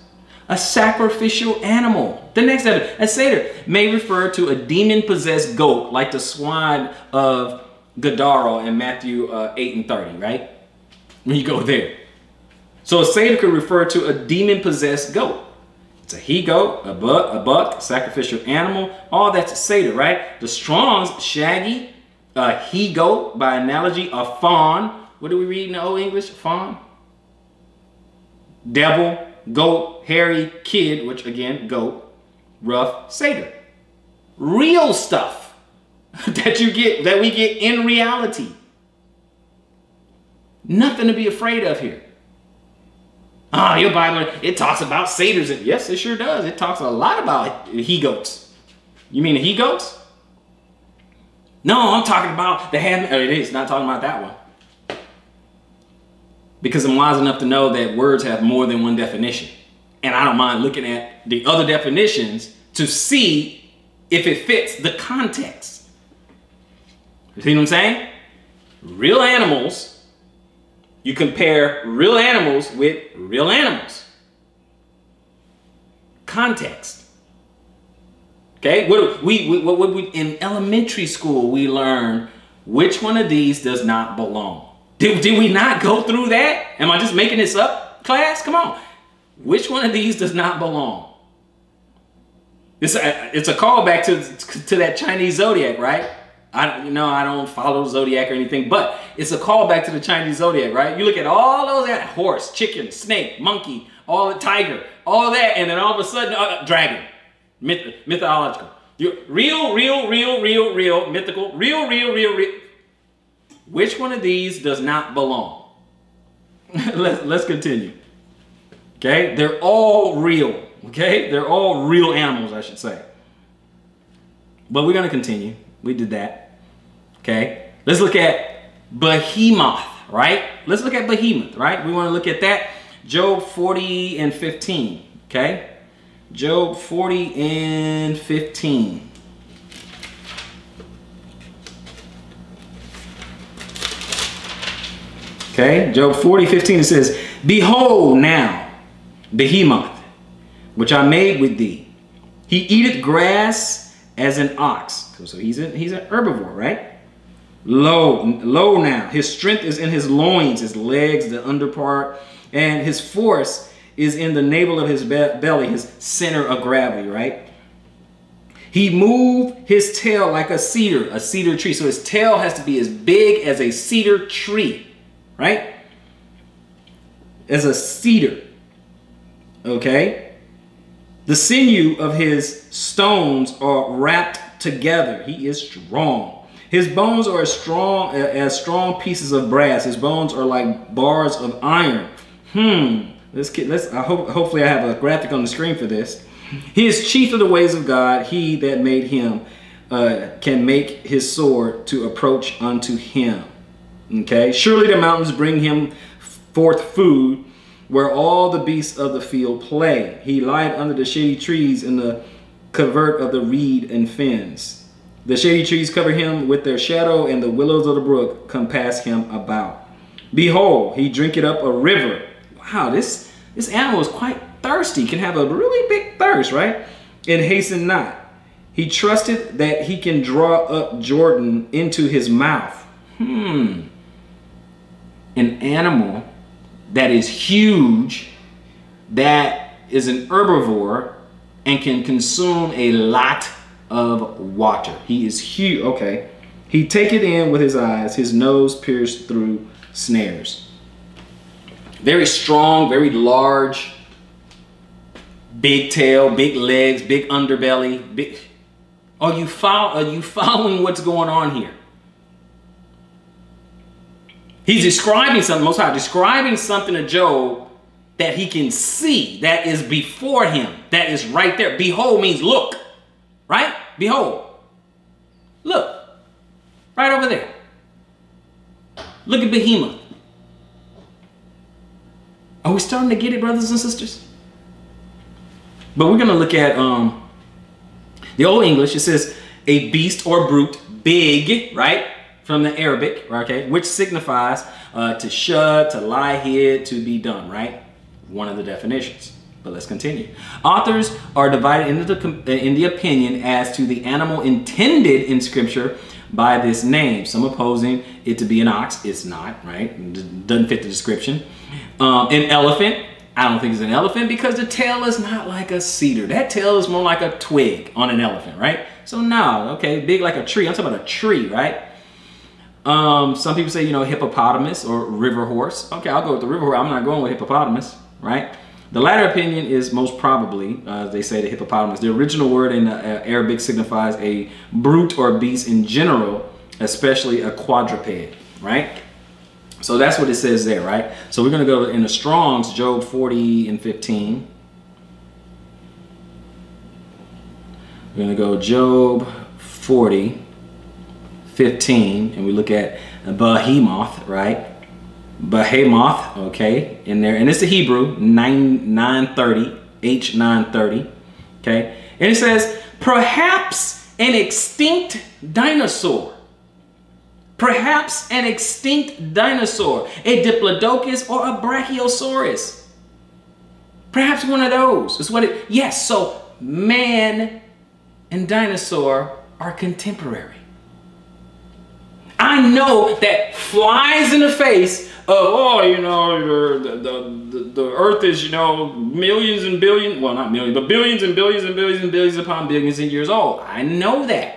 A sacrificial animal. The next definition, a satyr may refer to a demon-possessed goat like the swine of Gadara in Matthew 8 and 30, right? When you go there. So a satyr could refer to a demon-possessed goat. It's a he-goat, a buck, sacrificial animal. All that's a satyr, right? The Strongs, shaggy, a he-goat, by analogy, a fawn. What do we read in the Old English? Fawn. Devil, goat, hairy, kid, which again, goat, rough, satyr. Real stuff that we get in reality. Nothing to be afraid of here. Ah, your Bible, it talks about satyrs. Yes, it sure does. It talks a lot about he-goats. You mean the he-goats? No, I'm talking about the hand. It is not talking about that one. Because I'm wise enough to know that words have more than one definition. And I don't mind looking at the other definitions to see if it fits the context. You see what I'm saying? Real animals. You compare real animals with real animals. Context. Okay? What we in elementary school we learned which one of these does not belong. Did we not go through that? Am I just making this up, class? Come on. Which one of these does not belong? It's a callback to that Chinese zodiac, right? I don't follow zodiac or anything, but it's a callback to the Chinese zodiac, right? You look at all those, horse, chicken, snake, monkey, all the tiger, all that, and then all of a sudden, dragon, mythological. Real, mythical, real. Which one of these does not belong? Let's continue. Okay, they're all real. Okay, they're all real animals, I should say. But we're gonna continue. We did that. Okay, let's look at Behemoth, right? Let's look at Behemoth, right? We want to look at that. Job 40 and 15, okay? Job 40 and 15. Okay, Job 40, 15, it says, behold now, Behemoth, which I made with thee. He eateth grass as an ox. So he's an herbivore, right? Lo now, his strength is in his loins, his legs, the underpart, and his force is in the navel of his belly, his center of gravity, right? He moved his tail like a cedar tree. So his tail has to be as big as a cedar tree, right? As a cedar, okay? The sinew of his stones are wrapped together. He is strong. His bones are as strong pieces of brass. His bones are like bars of iron. Hopefully I have a graphic on the screen for this. He is chief of the ways of God. He that made him can make his sword to approach unto him. Okay. Surely the mountains bring him forth food, where all the beasts of the field play. He lieth under the shady trees in the covert of the reed and fens. The shady trees cover him with their shadow, and the willows of the brook compass him about. Behold, he drinketh up a river. Wow, this animal is quite thirsty, can have a really big thirst, right? And hasten not. He trusted that he can draw up Jordan into his mouth. An animal that is huge, that is an herbivore, and can consume a lot of water. He is huge. Okay. He take it in with his eyes, his nose pierced through snares. Very strong, very large, big tail, big legs, big underbelly. Big. Are you following what's going on here? He's describing something, Most High, describing something to Job that he can see, that is before him, that is right there. Behold means look, right? Behold. Look, right over there. Look at Behemoth. Are we starting to get it, brothers and sisters? But we're going to look at the Old English. It says a beast or brute, big, right? From the Arabic, okay, which signifies to shud, to lie hid, to be dumb, right? One of the definitions. But let's continue. Authors are divided in the opinion as to the animal intended in Scripture by this name. Some opposing it to be an ox. It's not, right? It doesn't fit the description. An elephant. I don't think it's an elephant because the tail is not like a cedar. That tail is more like a twig on an elephant, right? So no, okay, big like a tree. I'm talking about a tree, right? Some people say, hippopotamus or river horse. Okay, I'll go with the river horse. I'm not going with hippopotamus, right? The latter opinion is most probably, they say, the hippopotamus. The original word in Arabic signifies a brute or beast in general, especially a quadruped, right? So that's what it says there, right? So we're going to go in the Strong's, Job 40 and 15. We're going to go Job 40, 15, and we look at Behemoth, right? Behemoth, okay, in there, and it's the Hebrew 930, H930, okay, and it says perhaps an extinct dinosaur. Perhaps an extinct dinosaur, a diplodocus or a brachiosaurus. Perhaps one of those is what it. Yes, so man and dinosaur are contemporary. I know that flies in the face of, the earth is, millions and billions, well, not millions, but billions and billions and billions and billions upon billions of years old. I know that.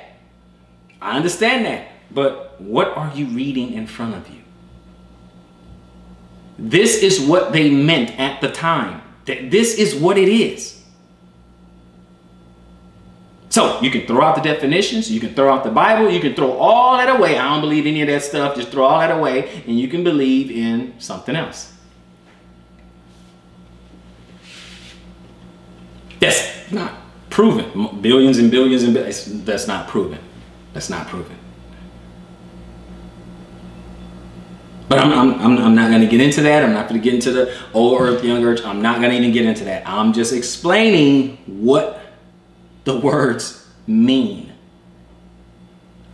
I understand that. But what are you reading in front of you? This is what they meant at the time. This is what it is. So you can throw out the definitions, you can throw out the Bible, you can throw all that away. I don't believe any of that stuff. Just throw all that away and you can believe in something else. That's not proven. Billions and billions and billions. That's not proven. That's not proven. But I'm not going to get into that. I'm not going to get into the old earth, young earth. I'm not going to even get into that. I'm just explaining what the words mean.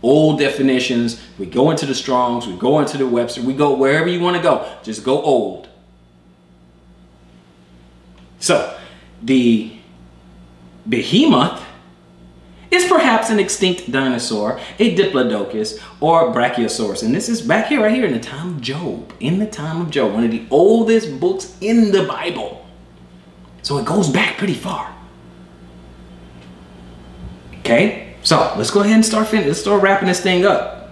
Old definitions. We go into the Strongs. We go into the Webster. We go wherever you want to go. Just go old. So, the Behemoth is perhaps an extinct dinosaur, a diplodocus, or brachiosaurus. And this is back here, right here, in the time of Job. In the time of Job, one of the oldest books in the Bible. So it goes back pretty far. Okay, so let's go ahead and start wrapping this thing up.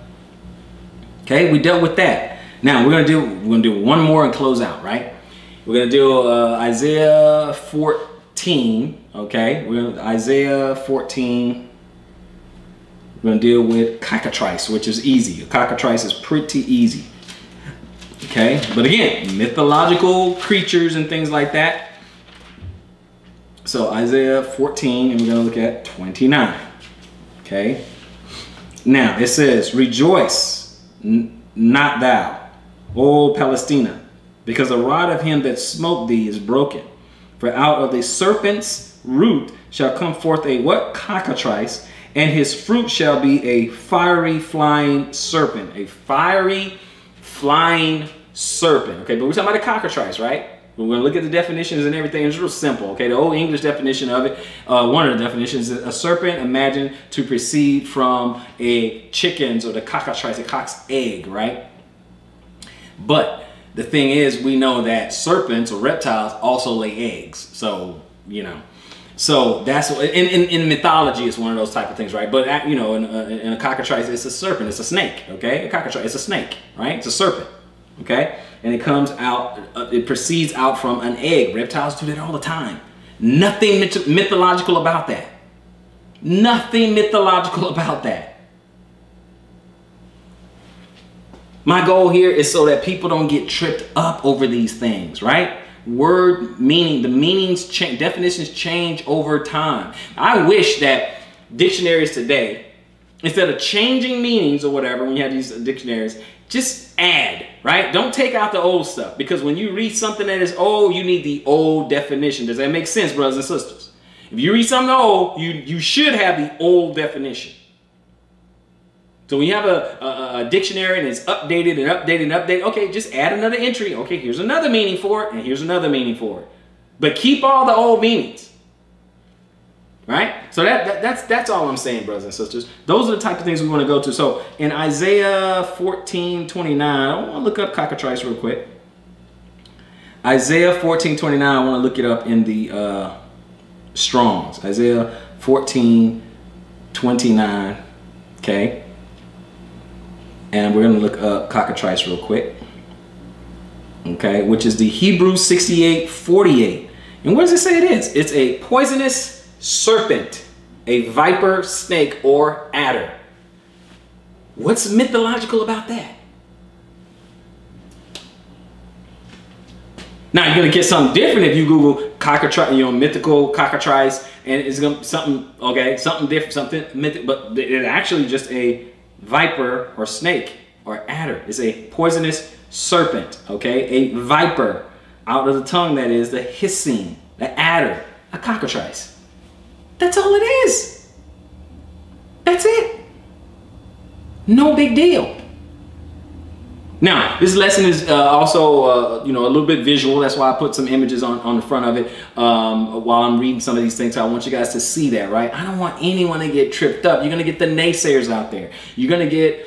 Okay, we dealt with that. Now we're gonna do one more and close out, right? We're gonna do Isaiah 14. Okay, Isaiah 14. We're going to deal with Cockatrice, which is easy. Cockatrice is pretty easy. Okay, but again, mythological creatures and things like that. So Isaiah 14, and we're going to look at 29. Okay, now it says, rejoice not thou, O Palestina, because the rod of him that smote thee is broken. For out of the serpent's root shall come forth a what? Cockatrice, and his fruit shall be a fiery flying serpent. A fiery flying serpent. Okay, but we're talking about the cockatrice, right? We're going to look at the definitions and everything. It's real simple. Okay, the old English definition of it, one of the definitions is a serpent imagined to proceed from a chicken's or the cockatrice, a cock's egg, right? But the thing is, we know that serpents or reptiles also lay eggs. So, you know, so that's in mythology, it's one of those type of things, right? But you know, in a cockatrice, it's a serpent, it's a snake. Okay, a cockatrice, it's a snake, right? It's a serpent. Okay, and it comes out, it proceeds out from an egg. Reptiles do that all the time. Nothing mythological about that. Nothing mythological about that. My goal here is so that people don't get tripped up over these things, right? Word meaning, the meanings change, definitions change over time. I wish that dictionaries today, instead of changing meanings or whatever, when you have these dictionaries, just add, right? Don't take out the old stuff, because when you read something that is old, you need the old definition. Does that make sense, brothers and sisters? If you read something old, you should have the old definition. So when you have a dictionary and it's updated and updated and updated, okay, just add another entry. Okay, here's another meaning for it, and here's another meaning for it. But keep all the old meanings. Right? So that's all I'm saying, brothers and sisters. Those are the type of things we want to go to. So in Isaiah 14:29, I want to look up cockatrice real quick. Isaiah 14:29, I want to look it up in the Strongs. Isaiah 14:29, okay? And we're going to look up cockatrice real quick, okay? Which is the Hebrew 68:48. And what does it say it is? It's a poisonous serpent, a viper, snake, or adder. What's mythological about that? Now you're gonna get something different if you Google cockatrice, you know, mythical cockatrice, and it's gonna be something, okay, something different, something mythic, but it's actually just a viper or snake or adder. It's a poisonous serpent, okay, a viper, out of the tongue, that is, the hissing, the adder, a cockatrice. That's all it is. That's it. No big deal. Now, this lesson is also, you know, a little bit visual. That's why I put some images on the front of it while I'm reading some of these things. So I want you guys to see that, right? I don't want anyone to get tripped up. You're gonna get the naysayers out there. You're gonna get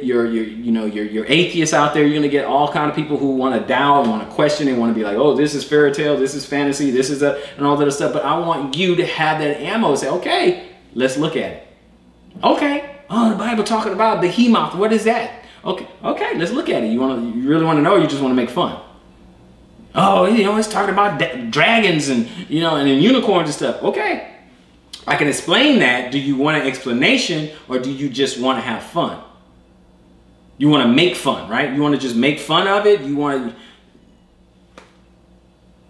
your atheists out there. You're gonna get all kind of people who want to doubt and want to question and want to be like, oh, this is fairy tale, this is fantasy, this is and all that stuff. But I want you to have that ammo and say, okay, let's look at it. Okay, oh, the Bible talking about Behemoth. What is that? Okay, let's look at it. You really want to know, or you just want to make fun? Oh, you know, it's talking about dragons and, you know, and unicorns and stuff. Okay, I can explain that. Do you want an explanation, or do you just want to have fun? You want to make fun, right? You want to just make fun of it? You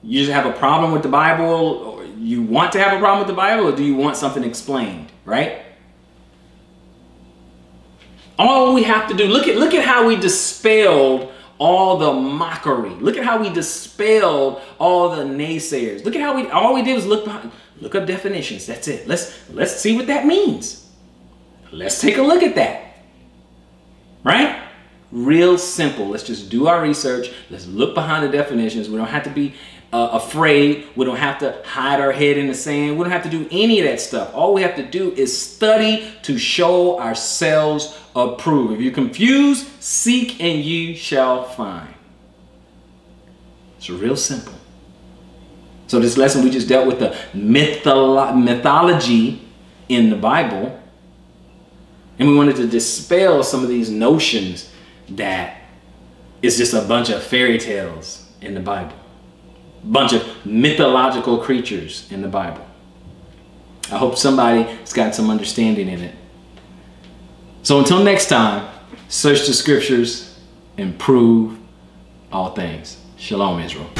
just have a problem with the Bible, or you want to have a problem with the Bible, or do you want something explained, right? All we have to do, look at how we dispelled all the mockery. Look at how we dispelled all the naysayers. Look at how all we did was look up definitions. That's it. Let's see what that means. Let's take a look at that. Right? Real simple. Let's just do our research. Let's look behind the definitions. We don't have to be afraid. We don't have to hide our head in the sand. We don't have to do any of that stuff. All we have to do is study to show ourselves approved. If you're confused, seek and ye shall find. It's real simple. So this lesson, we just dealt with the mythology in the Bible, and we wanted to dispel some of these notions that it's just a bunch of fairy tales in the Bible. Bunch of mythological creatures in the Bible. I hope somebody's got some understanding in it. So until next time, search the scriptures and prove all things. Shalom, Israel.